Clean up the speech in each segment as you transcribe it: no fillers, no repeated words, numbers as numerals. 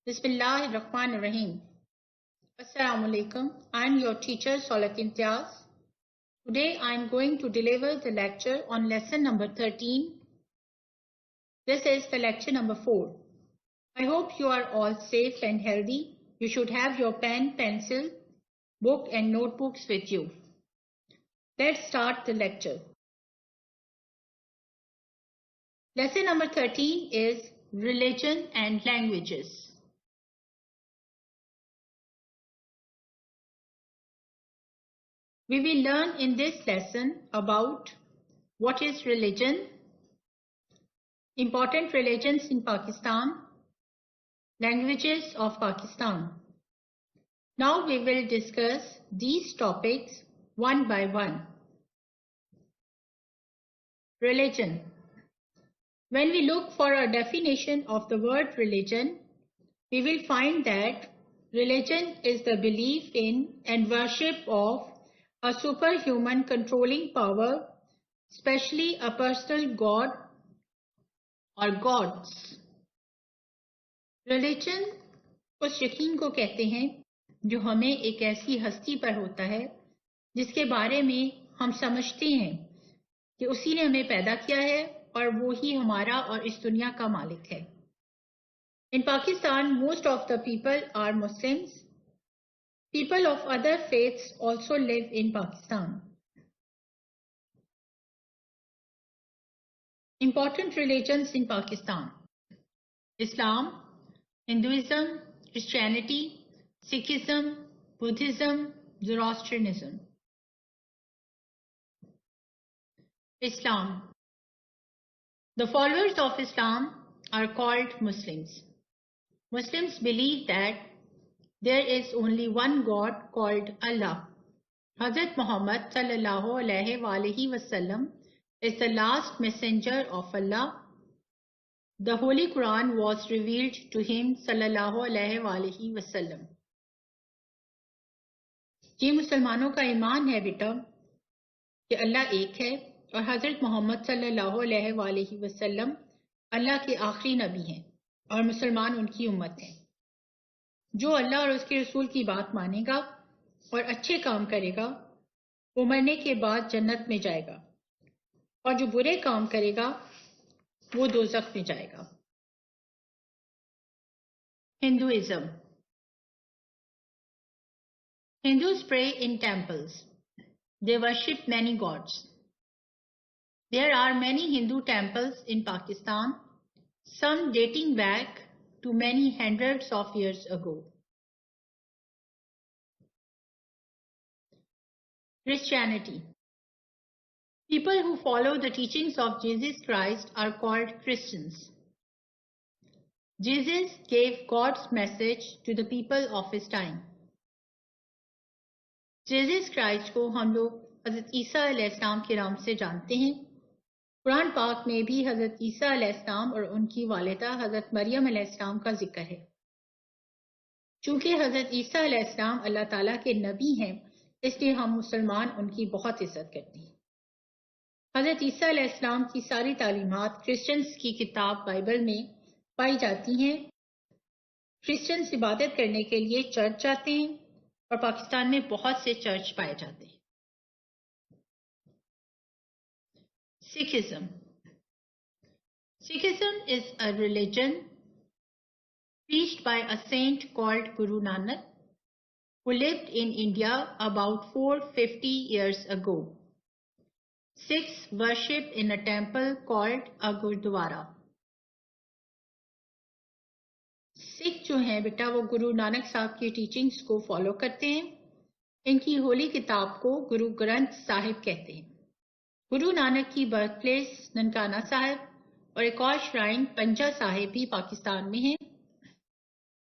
Bismillahirrahmanirrahim. Assalamu alaikum. I am your teacher Solat Imtiaz. Today I am going to deliver the lecture on lesson number 13. This is the lecture number 4. I hope you are all safe and healthy. You should have your pen, pencil, book and notebooks with you. Let's start the lecture. Lesson number 13 is Religion and Languages. We will learn in this lesson about what is religion, important religions in Pakistan, languages of Pakistan. Now we will discuss these topics one by one. Religion. When we look for a definition of the word religion, we will find that religion is the belief in and worship of a superhuman controlling power, especially a personal god or gods. Religion उस यकीन को कहते हैं जो हमें एक ऐसी हस्ती पर होता है जिसके बारे में हम समझते हैं कि उसी ने हमें पैदा किया है और वो ही हमारा और इस दुनिया का मालिक है. In Pakistan, most of the people are Muslims. People of other faiths also live in Pakistan. Important religions in Pakistan: Islam, Hinduism, Christianity, Sikhism, Buddhism, Zoroastrianism. Islam. The followers of Islam are called Muslims. Muslims believe that there is only one God called Allah. Hazrat Muhammad sallallahu alaihi wasallam is the last messenger of Allah. The Holy Quran was revealed to him sallallahu alaihi wasallam. ये मुसलमानों का ईमान है बेटा कि अल्लाह एक है और हजरत मोहम्मद सल्लल्लाहु अलैहि वसल्लम अल्लाह के आखिरी नबी हैं और मुसलमान उनकी उम्मत हैं. जो अल्लाह और उसके रसूल की बात मानेगा और अच्छे काम करेगा वो मरने के बाद जन्नत में जाएगा और जो बुरे काम करेगा वो दोज़ख में जाएगा. Hinduism. Hindus pray in temples. They worship many gods. There are many Hindu temples in Pakistan, some dating back to many hundreds of years ago. Christianity. People who follow the teachings of Jesus Christ are called Christians. Jesus gave God's message to the people of his time. Jesus Christ को हम लोग हज़रत ईसा अलैहिस्सलाम के नाम से जानते हैं. कुरान पाक में भी हज़रत ईसा अलैहिस्सलाम और उनकी वालिदा हज़रत मरियम अलैहिस्सलाम का जिक्र है. चूंकि हज़रत ईसा अलैहिस्सलाम अल्लाह ताला के नबी हैं, इसलिए हम मुसलमान उनकी बहुत इज्जत करते हैं. हज़रत ईसा अलैहिस्सलाम की सारी तालीमात क्रिश्चियंस की किताब बाइबल में पाई जाती हैं. क्रिश्चियंस इबादत करने के लिए चर्च जाते हैं और पाकिस्तान में बहुत से चर्च पाए जाते हैं. Sikhism. Sikhism is a religion preached by a saint called Guru Nanak, who lived in India about 450 years ago. Sikhs worship in a temple called a Gurdwara. Sikh जो हैं बेटा वो गुरु नानक साहब की टीचिंग्स को फॉलो करते हैं. इनकी होली किताब को गुरु ग्रंथ साहिब कहते हैं. गुरु नानक की बर्थ प्लेस ननकाना साहिब और एक और श्राइन पंजा साहिब भी पाकिस्तान में हैं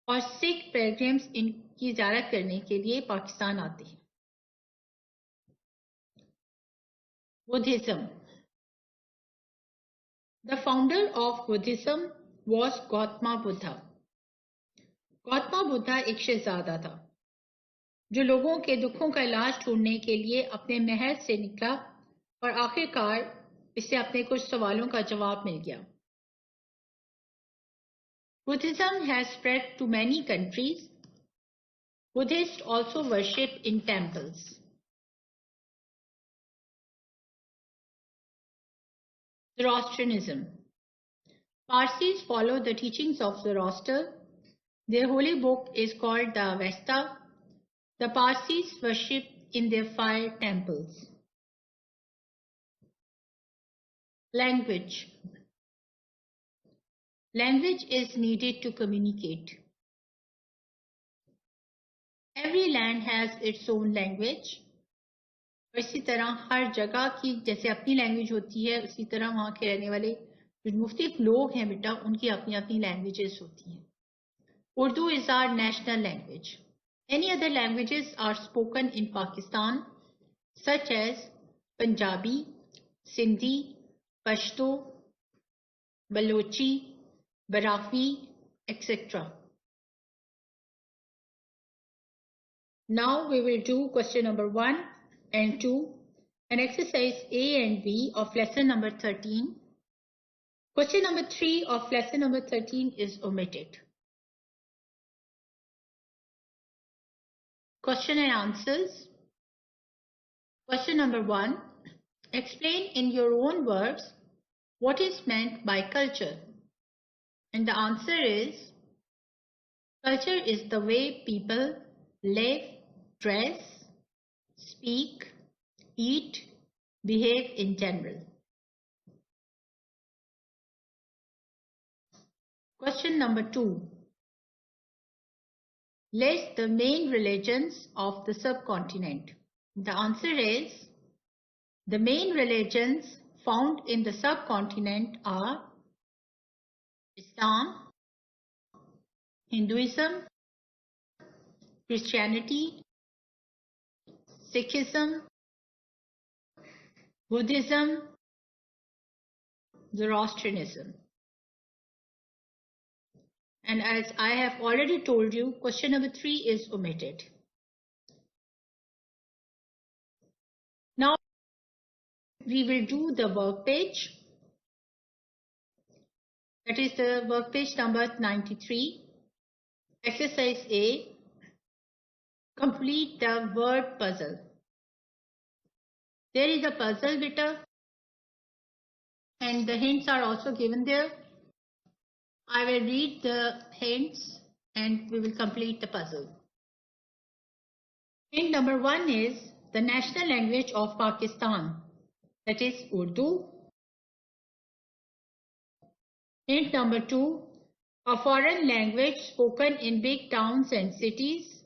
और सिख पिलग्रिम्स इनकी ज़ियारत करने के लिए पाकिस्तान आते हैं. Buddhism. The founder of Buddhism was Gautama Buddha. Gautama Buddha एक शहजादा था जो लोगों के दुखों का इलाज ढूंढने के लिए अपने महल से निकला और आखिरकार इससे अपने कुछ सवालों का जवाब मिल गया. Buddhism has spread to many countries. Buddhists also worship in temples. Zoroastrianism. Parsis follow the teachings of Zoroaster. Their holy book is called the Avesta. The Parsis worship in their fire temples. Language. Language is needed to communicate. Every land has its own language. इसी तरह हर जगह की जैसे अपनी language होती है, उसी तरह वहाँ के रहने वाले जो मुख्तलिफ लोग हैं बेटा, उनकी अपनी अपनी लैंग्वेजेस होती हैं. Urdu is our national language. Any other languages are spoken in Pakistan, such as Punjabi, Sindhi, Pashto, Balochi, Barafi, etc. Now we will do question number 1 and 2 and exercise A and B of lesson number 13. Question number 3 of lesson number 13 is omitted. Question and answers. Question number 1. Explain in your own words what is meant by culture. And the answer is, culture is the way people live, dress, speak, eat, behave in general. Question number 2. List the main religions of the subcontinent. The answer is, the main religions found in the subcontinent are Islam, Hinduism, Christianity, Sikhism, Buddhism, Zoroastrianism. And as I have already told you, question number 3 is omitted. Now we will do the work page. That is the work page number 93. Exercise A. Complete the word puzzle. There is a puzzle beta and the hints are also given there. I will read the hints and we will complete the puzzle. Hint number 1 is the national language of Pakistan, that is Urdu. Hint number 2, a foreign language spoken in big towns and cities,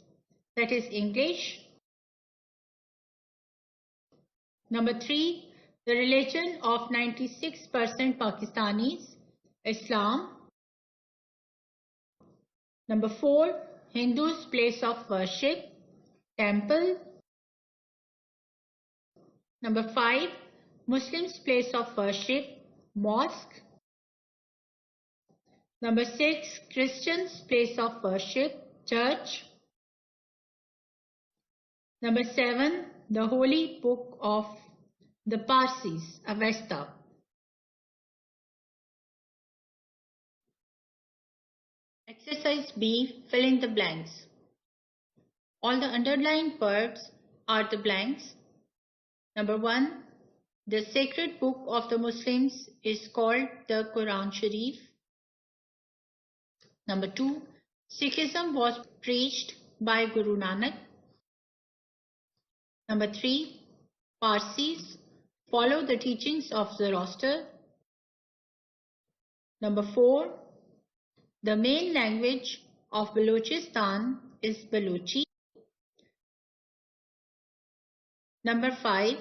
that is English. Number 3, the religion of 96% Pakistanis, Islam. Number 4, Hindus' place of worship, temple. Number 5, Muslims' place of worship, mosque. Number 6, Christians' place of worship, church. Number 7, the holy book of the Parsis, Avesta. Exercise B, fill in the blanks. All the underlined words are the blanks. Number 1, the sacred book of the Muslims is called the Quran Sharif. Number 2, Sikhism was preached by Guru Nanak. Number 3, Parsis follow the teachings of Zoroaster. Number 4, the main language of Balochistan is Balochi. Number 5,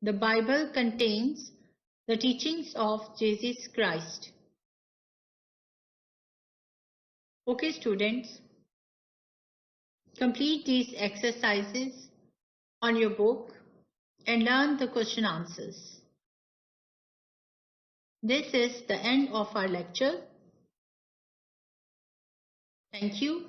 the Bible contains the teachings of Jesus Christ. Okay, students, complete these exercises on your book and learn the question answers. This is the end of our lecture. Thank you.